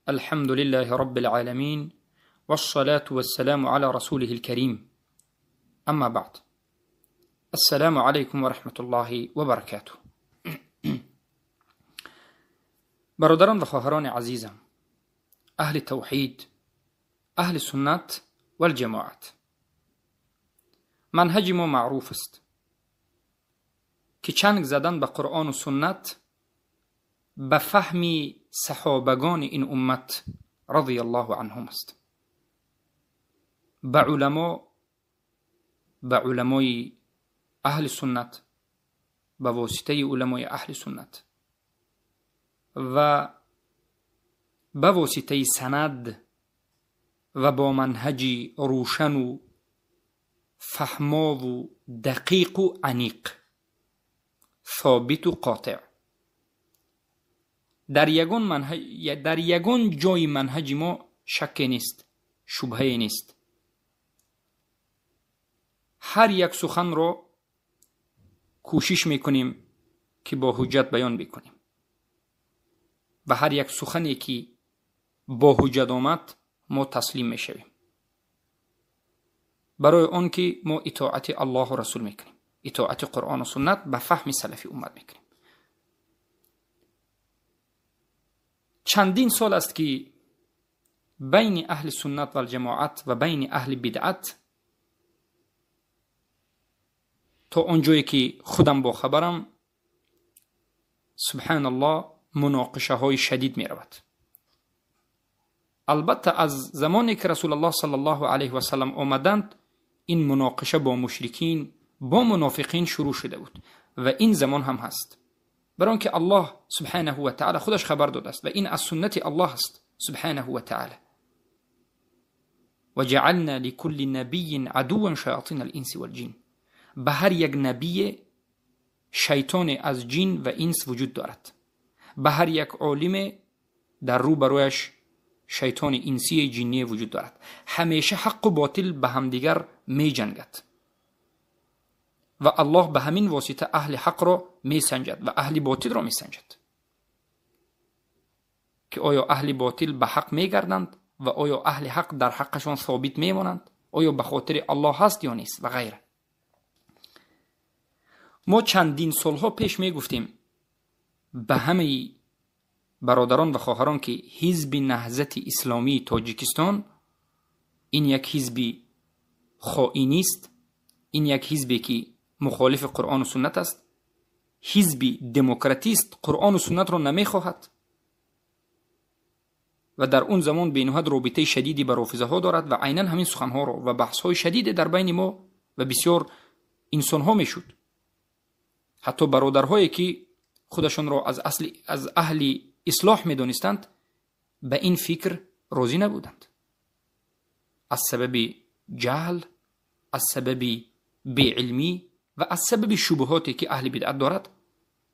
الحمد لله رب العالمين والصلاة والسلام على رسوله الكريم. اما بعد، السلام عليكم ورحمة الله وبركاته. برادران و خواهران عزیزم، اهل توحید، اهل سنت و الجماعت، منهج ما معروف است که چنگ زدن به قرآن و سنت به فهم صحابگان این امت رضی الله عنهم است. به علمای اهل سنت، به واسطه علمای اهل سنت و به واسطه سند و با منهجی روشن و فهما و دقیق و عمیق، ثابت و قاطع، در یگان جای منهج ما شک نیست، شبهه نیست. هر یک سخن را کوشش میکنیم که با حجت بیان بکنیم و هر یک سخنی که با حجت آمد ما تسلیم میشویم، برای آن که ما اطاعت الله و رسول میکنیم، اطاعت قرآن و سنت به فهم سلفی امت میکنیم. چندین سال است که بین اهل سنت و الجماعت و بین اهل بدعت، تا اونجایی که خودم با خبرم، سبحان الله، مناقشه های شدید می رود. البته از زمانی که رسول الله صلی الله علیه و سلم آمدند، این مناقشه با مشرکین، با منافقین شروع شده بود و این زمان هم هست، برای که الله سبحانه و تعالی خودش خبر داده است و این از سنت الله است سبحانه و تعالی. و جعلنا لكل نبی عدوا شیاطین الانس والجن، به هر یک نبی شیطان از جن و انس وجود دارد، به هر یک عالم در رو برویش شیطان انسی جنی وجود دارد. همیشه حق و باطل به همدیگر می جنگد و الله به همین واسطه اهل حق را می سنجد و اهل باطل را می سنجد که آیا اهل باطل به حق می گردند و آیا اهل حق در حقشان ثابت می مانند، آیا به خاطر الله هست یا نیست و غیره. ما چندین سالها پیش می گفتیم به همه برادران و خواهران که حزب نهضت اسلامی تاجیکستان این یک حزب خائنی است، این یک حزبی که مخالف قرآن و سنت است، حزب دموکراتی است، قرآن و سنت را نمی خواهد و در اون زمان به نهایت رابطه شدیدی با رافضه ها دارد و عیناً همین سخنها را و بحث های شدید در بین ما و بسیار انسان ها می شد. حتی برادرهایی که خودشون را از اهل اصلاح می دانستند به این فکر راضی نبودند، از سبب جهل، از سبب بی‌علمی و از سبب شبهاتی که اهل بدعت دارد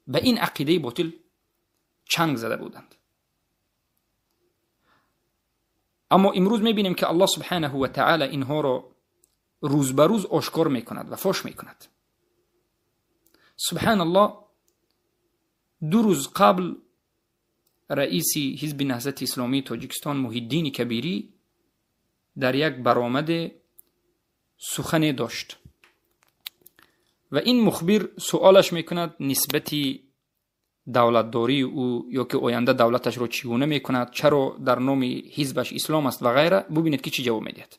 به این عقیده باطل چنگ زده بودند. اما امروز می بینیم که الله سبحانه و تعالی اینها را روز به روز آشکار می کند و فاش می کند. سبحان الله، 2 روز قبل رئیس حزب نهضت اسلامی تاجیکستان محی الدین کبیری در یک برآمد سخن داشت و این مخبر سوالش میکند نسبتی دولتداری او یا که آینده دولتش رو چگونه میکند، چرا در نام حزبش اسلام است و غیره. ببینید که چی جواب میدهد.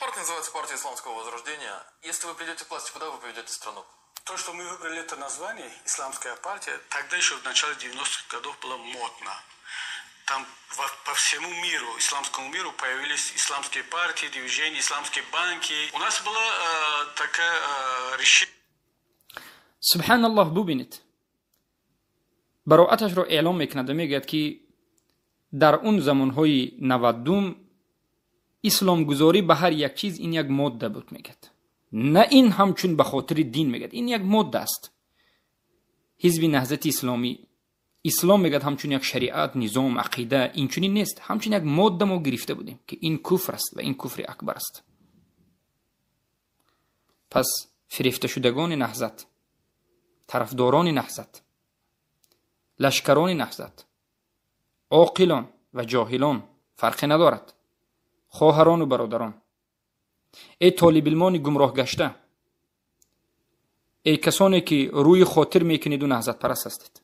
Партия называется партия исламского возрождения. Если вы придете к власти, куда вы поведете страну? То, что мы выбрали это название, исламская партия, тогда еще в начале 90-х годов было модно. Там по всему миру, исламскому миру появились исламские партии, движения, исламские банки. У нас было такое решение. سبحان الله، ببینید براءتش را اعلام میکند و میگوید که در اون زمانهای 90 اسلام گذاری به هر یک چیز این یک ماده بود میگد، نه این همچون به خاطر دین میگد، این یک ماده است. حزب نهضت اسلامی اسلام میگد همچون یک شریعت، نظام، عقیده، این چنین نیست، همچون یک ماده ما گرفته بودیم که این کفر است و این کفر اکبر است. پس فریفته شدگان نهضت، طرفداران نهضت، لشکران نهضت عاقلان و جاهلان فرق ندارد. خواهران و برادران، ای طالب علمان گمراه گشته، ای کسانی که روی خاطر میکنید و نهضت پرست هستید،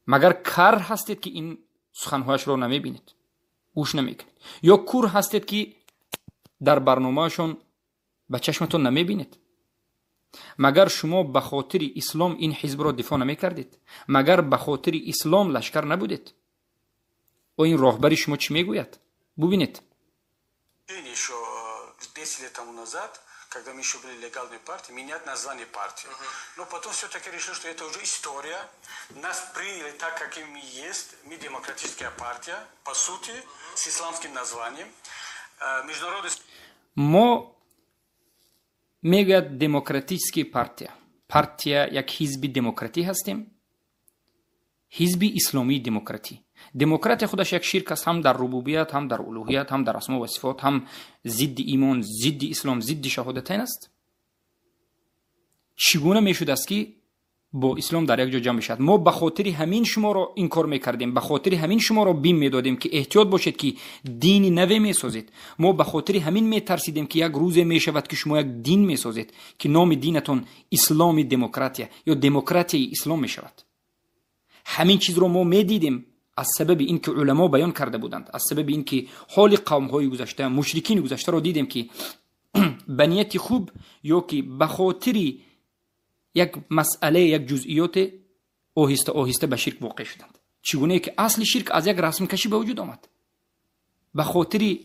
مگر کر هستید که این سخنهایش را نمیبینید، گوش نمیکنید؟ یا کور هستید که در برنامهشون به چشمتون نمیبینید؟ مگر شما به خاطر اسلام این حزب را دفاع نمیکردید؟ مگر به خاطر اسلام لشکر نبودید؟ و این راهبری شما چی میگوید؟ ببینید. Еще 10 лет тому назад, когда мы еще были легальной партией, менять название партии. Но потом все-таки решили, что это уже история. Нас приняли так, каким мы есть. Мы демократическая партия, по сути, с исламским названием. Международный... ما میگوید دموکراتیسکی партия یک حزب دموکراتی هستیم، حزب اسلامی دموکراتی. دموکرات خودش یک شرک است، هم در ربوبیت، هم در الوهیت، هم در اسما و صفات، هم ضد ایمان، ضد اسلام، ضد شهادتین است. چگونه میشد است که با اسلام در یک جا جمع بشد؟ ما به خاطر همین شما را این کار میکردیم، به خاطر همین شما را بیم میدادیم که احتیاط باشید که دینی نوی میسازید. ما به خاطر همین میترسیدیم که یک روز میشود که شما یک دین میسازید که نام دینتون اسلام دموکراتیه یا دموکراتی اسلام میشود. همین چیز رو ما میدیدیم از سبب اینکه علما بیان کرده بودند، از سبب اینکه حال قوم های گذشته، مشرکین گذشته رو دیدیم که بنیت خوب یا که به خاطر یک مسئله، یک جزئیات آهسته آهسته به شرک واقع شدند. چگونه که اصل شرک از یک رسم کشی به وجود آمد، به خاطر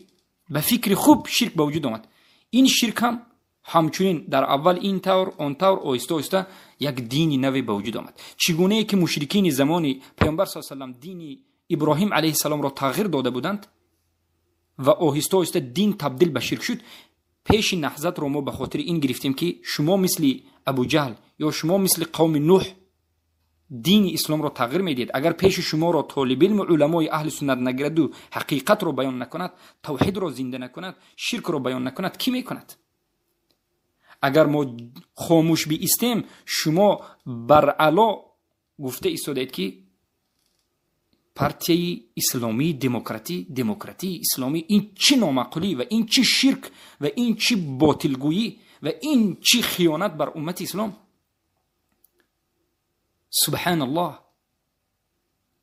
به فکر خوب شرک به وجود آمد. این شرک هم همچنین در اول این طور اون طور آهسته آهسته یک دینی نوی به وجود آمد. چگونه که مشرکین زمان پیامبر صلی الله علیه و سلم دین ابراهیم علیه السلام را تغییر داده بودند و آهسته آهسته دین تبدیل به شرک شد، پیش نهضت رو ما به خاطر این گرفتیم که شما مثل ابو جهل یا شما مثل قوم نوح دین اسلام را تغییر میدید. اگر پیش شما را طالب علم علمای اهل سنت نگیرد و حقیقت را بیان نکند، توحید را زنده نکند، شرک را بیان نکند، کی میکند؟ اگر ما خاموش بیستیم، شما برعلا گفته ایستادید که پارتی اسلامی دموکراتی اسلامی، این چی نامعقولی و این چی شرک و این چی باطلگویی و این چی خیانت بر امت اسلام. سبحان الله.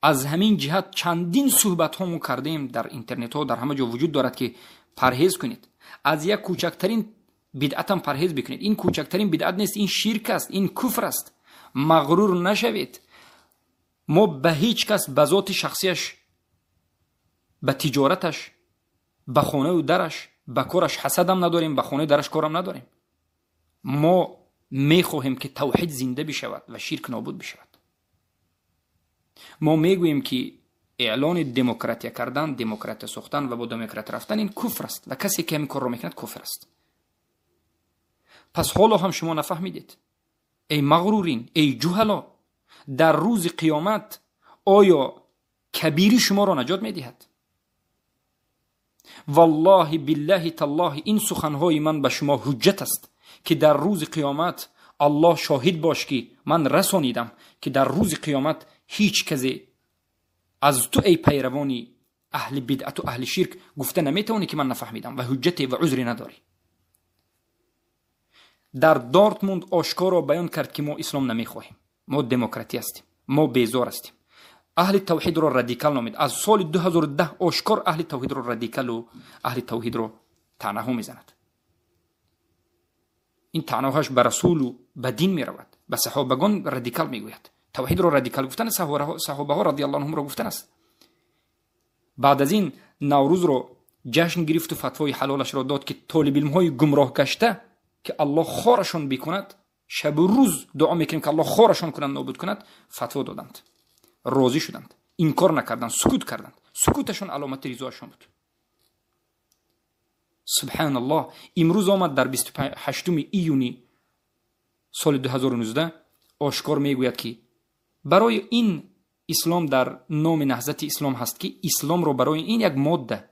از همین جهت چندین صحبت ها کردیم در اینترنت ها، در همه جا وجود دارد که پرهیز کنید، از یک کوچکترین بدعت هم پرهیز بکنید. این کوچکترین بدعت نیست، این شرک است، این کفر است. مغرور نشوید. ما به هیچ کس به ذات شخصیش، به تجارتش، به خانه و درش، به کارش حسد هم نداریم، به خانه درش کارم نداریم. ما میخواهیم که توحید زنده بشود و شرک نابود بشود. ما میگوییم که اعلان دموکراتی کردن، دموکراتی ساختن و با دموکراتی رفتن این کفر است و کسی که این کار رو میکند کفر است. پس حالا هم شما نفهمیدید؟ ای مغرورین، ای جهلا، در روز قیامت آیا کبیری شما را نجات میدهد؟ والله بالله تالله این سخنهای من به شما حجت است که در روز قیامت الله شاهد باش که من رسانیدم که در روز قیامت هیچ کسی از تو ای پیروانی اهل بدعت و اهل شرک گفته نمیتونی که من نفهمیدم و حجت و عذری نداری. در دارتموند آشکارا بیان کرد که ما اسلام نمیخواهیم، ما دموکراتی هستیم، ما بیزار هستیم. اهل توحید رو رادیکال نامید. از سال 2010 آشکار اهل توحید رو رادیکال و اهل توحید رو طعنه ها میزند. این طعنه هاش به رسول و به دین میرود، به صحابگان رادیکال میگوید. توحید رو رادیکال گفتن صحابه ها رضی الله عنهم رو گفتن است. بعد از این نوروز رو جشن گرفت و فتوای حلالش را داد که طالب علم های گمراه گشته که الله خارشون بکند، شب و روز دعا میکنیم که الله خارشون کنند، نابود کند، فتوا دادند، راضی شدند، انکار نکردند، سکوت کردند. سکوتشون علامت رضایشون بود. سبحان الله. امروز آمد در 28 ایونی سال 2019 آشکار میگوید که برای این اسلام در نام نهضت اسلام هست که اسلام رو برای این یک ماده،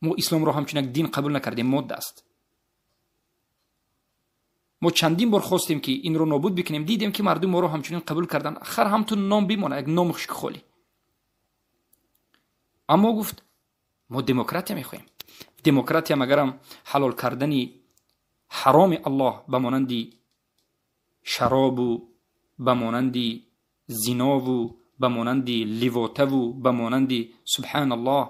ما اسلام رو همچنین یک دین قبول نکردیم، ماده است. ما چندین بار خواستیم که این رو نابود بکنیم، دیدیم که مردم ما رو همچنین قبول کردن. آخر همتون نام بمونه، یک نام خشک خالی. اما گفت ما دموکراتیا میخوایم. دموکراتیا مگرم حلال کردنی حرام الله به مانندی شراب و به مانندی زنا و به مانندی لیواته و به مانندی سبحان الله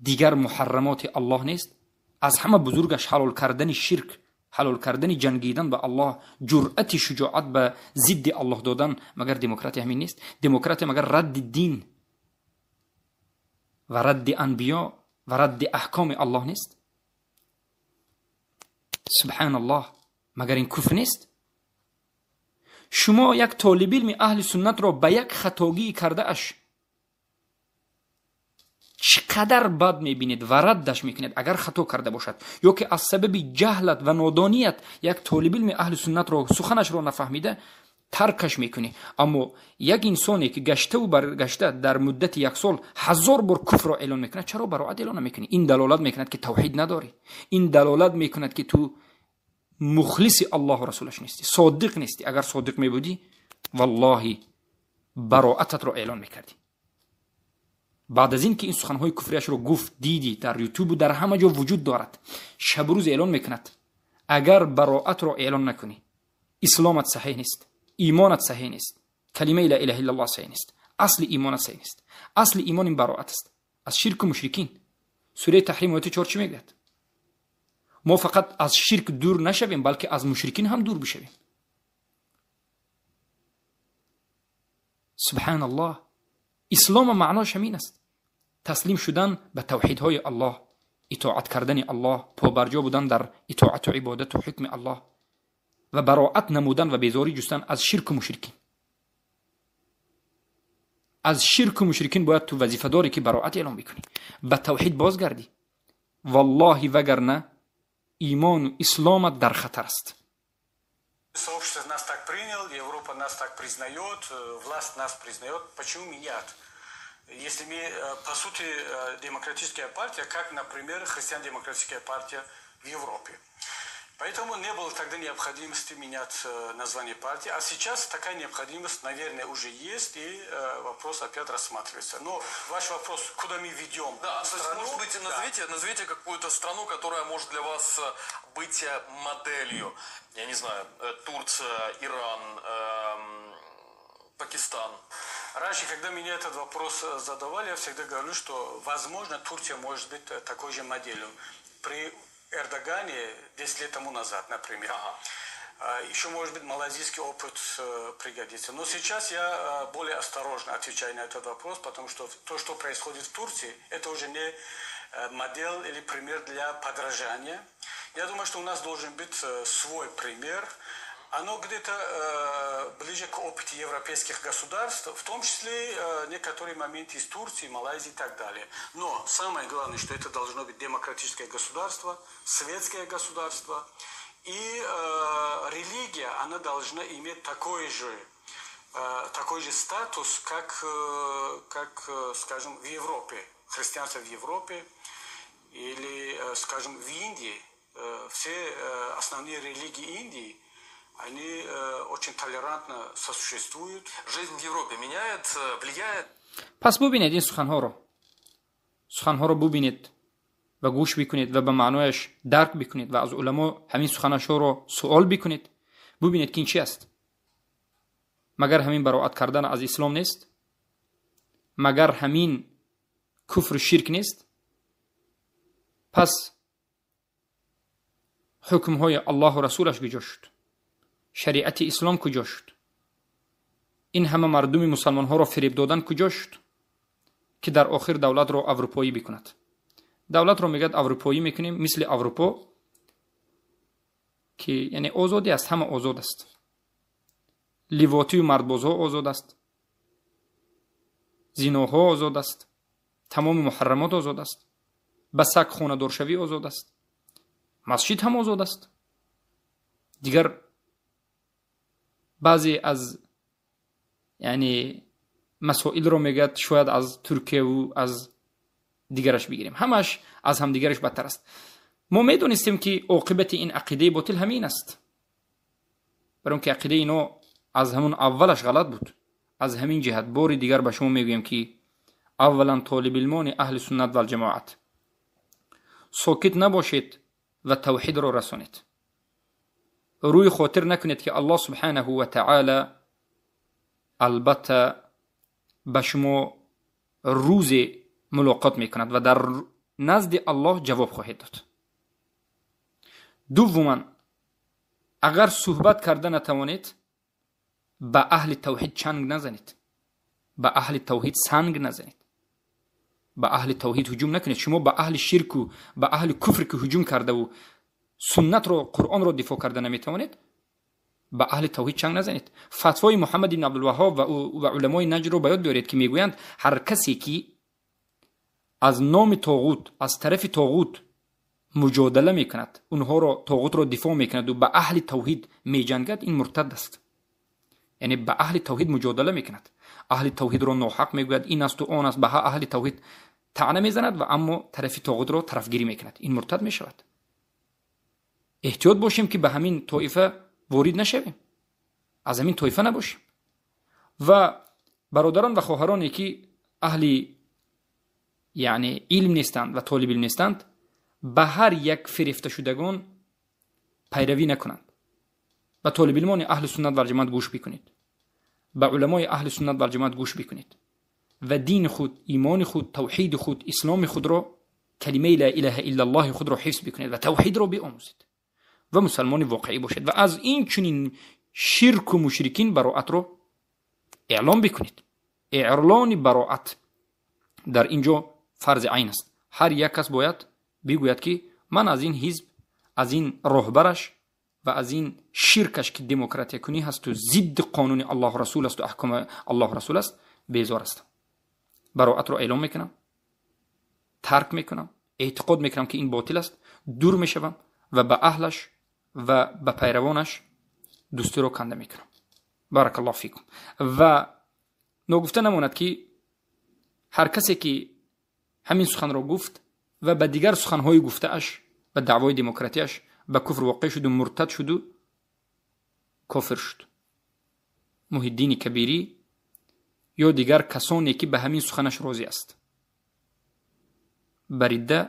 دیگر محرمات الله نیست؟ از همه بزرگش حلال کردن شرک، حلال کردن جنگیدن به الله، جرأت شجاعت به ضد الله دادن، مگر دموکراتی همین نیست؟ دموکراتی مگر رد دین و رد انبیا و رد احکام الله نیست؟ سبحان الله، مگر این کفر نیست؟ شما یک طالب علم اهل سنت را به یک خطاگی کرده اش چقدر بد میبینید و ردش میکنید اگر خطا کرده باشد، یا که از سبب جهلت و نادانیت یک طالب علم اهل سنت را سخنش را نفهمیده ترکش میکنی. اما یک انسانی که گشته و برگشته در مدت یک سال 1000 بار کفر را اعلان میکنه، چرا براعت اعلان نمیکنی؟ این دلالت میکند که توحید نداری، این دلالت میکند که تو مخلص الله و رسولش نیستی، صادق نیستی. اگر صادق میبودی والله براعتت را اعلان میکردی. بعد از این که این سخنهای کفریش رو گفت، دیدی در یوتیوب و در همه جا وجود دارد، شب روز اعلان میکند اگر براعت را اعلان نکنی اسلامت صحیح نیست، ایمانت صحیح نیست، کلمه لا اله الا الله صحیح نیست، اصل ایمانت صحیح نیست. اصل ایمان این براعت است از شرک و مشرکین. سوره تحریم آیه 4 چی میگه؟ ما فقط از شرک دور نشویم بلکه از مشرکین هم دور بشویم. سبحان الله، اسلام معناش همین است، تسلیم شدن به توحیدهای الله، اطاعت کردن الله، پابرجا بودن در اطاعت و عبادت و حکم الله و براعت نمودن و بیزاری جستن از شرک و مشرکین. از شرک و مشرکین باید تو وظیفه داری که براعت اعلام بکنی، به توحید بازگردی. والله وگرنه ایمان و اسلامت در خطر است. Сообщество нас так принял, Европа нас так признает, власть нас признает. Почему нет? Если мы, по сути, демократическая партия, как, например, христиан-демократическая партия в Европе. Поэтому не было тогда необходимости менять название партии. А сейчас такая необходимость, наверное, уже есть, и вопрос опять рассматривается. Но ваш вопрос, куда мы ведем? Да, страну? то есть, может быть, назовите какую-то страну, которая может для вас быть моделью. Я не знаю, Турция, Иран, Пакистан. Раньше, когда меня этот вопрос задавали, я всегда говорю, что, возможно, Турция может быть такой же моделью. При Эрдогане 10 лет тому назад, например. Еще, может быть, малазийский опыт пригодится. Но сейчас я более осторожно отвечаю на этот вопрос, потому что то, что происходит в Турции, это уже не модель или пример для подражания. Я думаю, что у нас должен быть свой пример. Оно где-то ближе к опыту европейских государств, в том числе некоторые моменты из Турции, Малайзии и так далее. Но самое главное, что это должно быть демократическое государство, светское государство. И религия, она должна иметь такой же статус, как, скажем, в Европе. Христианство в Европе или, скажем, в Индии. Все основные религии Индии, они очень толерантно сосуществуют. Жизнь в Европе меняет, влияет? پس ببینید این سخنها رو ببینید و گوش بکنید و به معنایش درک بکنید و از علما همین سخنشو رو سوال بکنید، ببینید که این چی است. مگر همین براعت کردن از اسلام نیست؟ مگر همین کفر و شرک نیست؟ پس حکمهای الله و رسولش کجا شد؟ شریعت اسلام کجا شد؟ این همه مردم مسلمان ها را فریب دادن کجا شد که در آخر دولت را اروپایی بکند؟ دولت را میگه اروپایی میکنیم، مثل اروپا که یعنی آزادی است، همه آزاد است، لیواتی و مردبازها آزاد است، زیناها آزاد است، تمام محرمات آزاد است، بسک خانه دارشوی آزاد است، مسجد هم آزاد است. دیگر بعضی از یعنی مسائل رو میگه شاید از ترکیه و از دیگرش بگیریم، همش از هم دیگرش بدتر است. ما میدونستیم که عاقبت این عقیده باطل همین است، برای اون که عقیده اینا از همون اولش غلط بود. از همین جهت بار دیگر به شما میگویم که اولا طالب علمان اهل سنت و الجماعت، ساکت نباشید و توحید را رسانید. روی خاطر نکنید که الله سبحانه و تعالی البته به شما روز ملاقات میکند و در نزد الله جواب خواهید داد. دوما اگر صحبت کرده نتوانید، به اهل توحید چنگ نزنید، به اهل توحید سنگ نزنید، به اهل توحید هجوم نکنید. شما به اهل شرک و به اهل کفر که هجوم کرده و سنت رو، قرآن رو دفاع کرده نمیتوانید، به اهل توحید چنگ نزنید. فتوای محمد بن عبدالوهاب و علمای نجد رو باید بیارید که میگویند هر کسی که از نام طاغوت، از طرف طاغوت مجادله میکند، اونها رو، طاغوت رو دفاع میکند و به اهل توحید میجنگد، این مرتد است. یعنی به اهل توحید مجادله میکند، اهل توحید رو ناحق میگوید، این است و آن است، به اهل توحید طعنه میزند و اما طرف طاغوت رو طرفگیری میکند، این مرتد میشود. احتیاط باشیم که به همین طایفه وارد نشویم، از همین طایفه نباشیم. و برادران و خواهرانی که اهل یعنی علم نیستند و طالب علم نیستند، به هر یک فریفته شدگان پیروی نکنند. به طالب علمان اهل سنت و جماعت گوش بکنید، به علمای اهل سنت و جماعت گوش بکنید و دین خود، ایمان خود، توحید خود، اسلام خود را، کلمه لا اله الا الله خود را حفظ بکنید و توحید را بیاموزید و مسلمان واقعی باشید و از این چنین شرک و مشرکین براءت را اعلام بکنید. اعلان براءت در اینجا فرض عین است. هر یک کس باید بگوید که من از این حزب، از این راهبرش و از این شرکش که دموکراتی کنی هست و ضد قانون الله رسول است و احکام الله رسول است بیزار است. براءت را اعلام میکنم، ترک میکنم، اعتقاد میکنم که این باطل است، دور میشوم و به اهلش و به پیروانش دوستی رو کنده میکنم. بارک الله فیکم. و نگفته نماند که هر کسی که همین سخن را گفت و به دیگر سخنهای گفته اش، به دعوای دموکراتیش، به کفر واقع شد و مرتد شد و کافر شد. محی الدین کبیری یا دیگر کسانی که به همین سخنش راضی است، بریده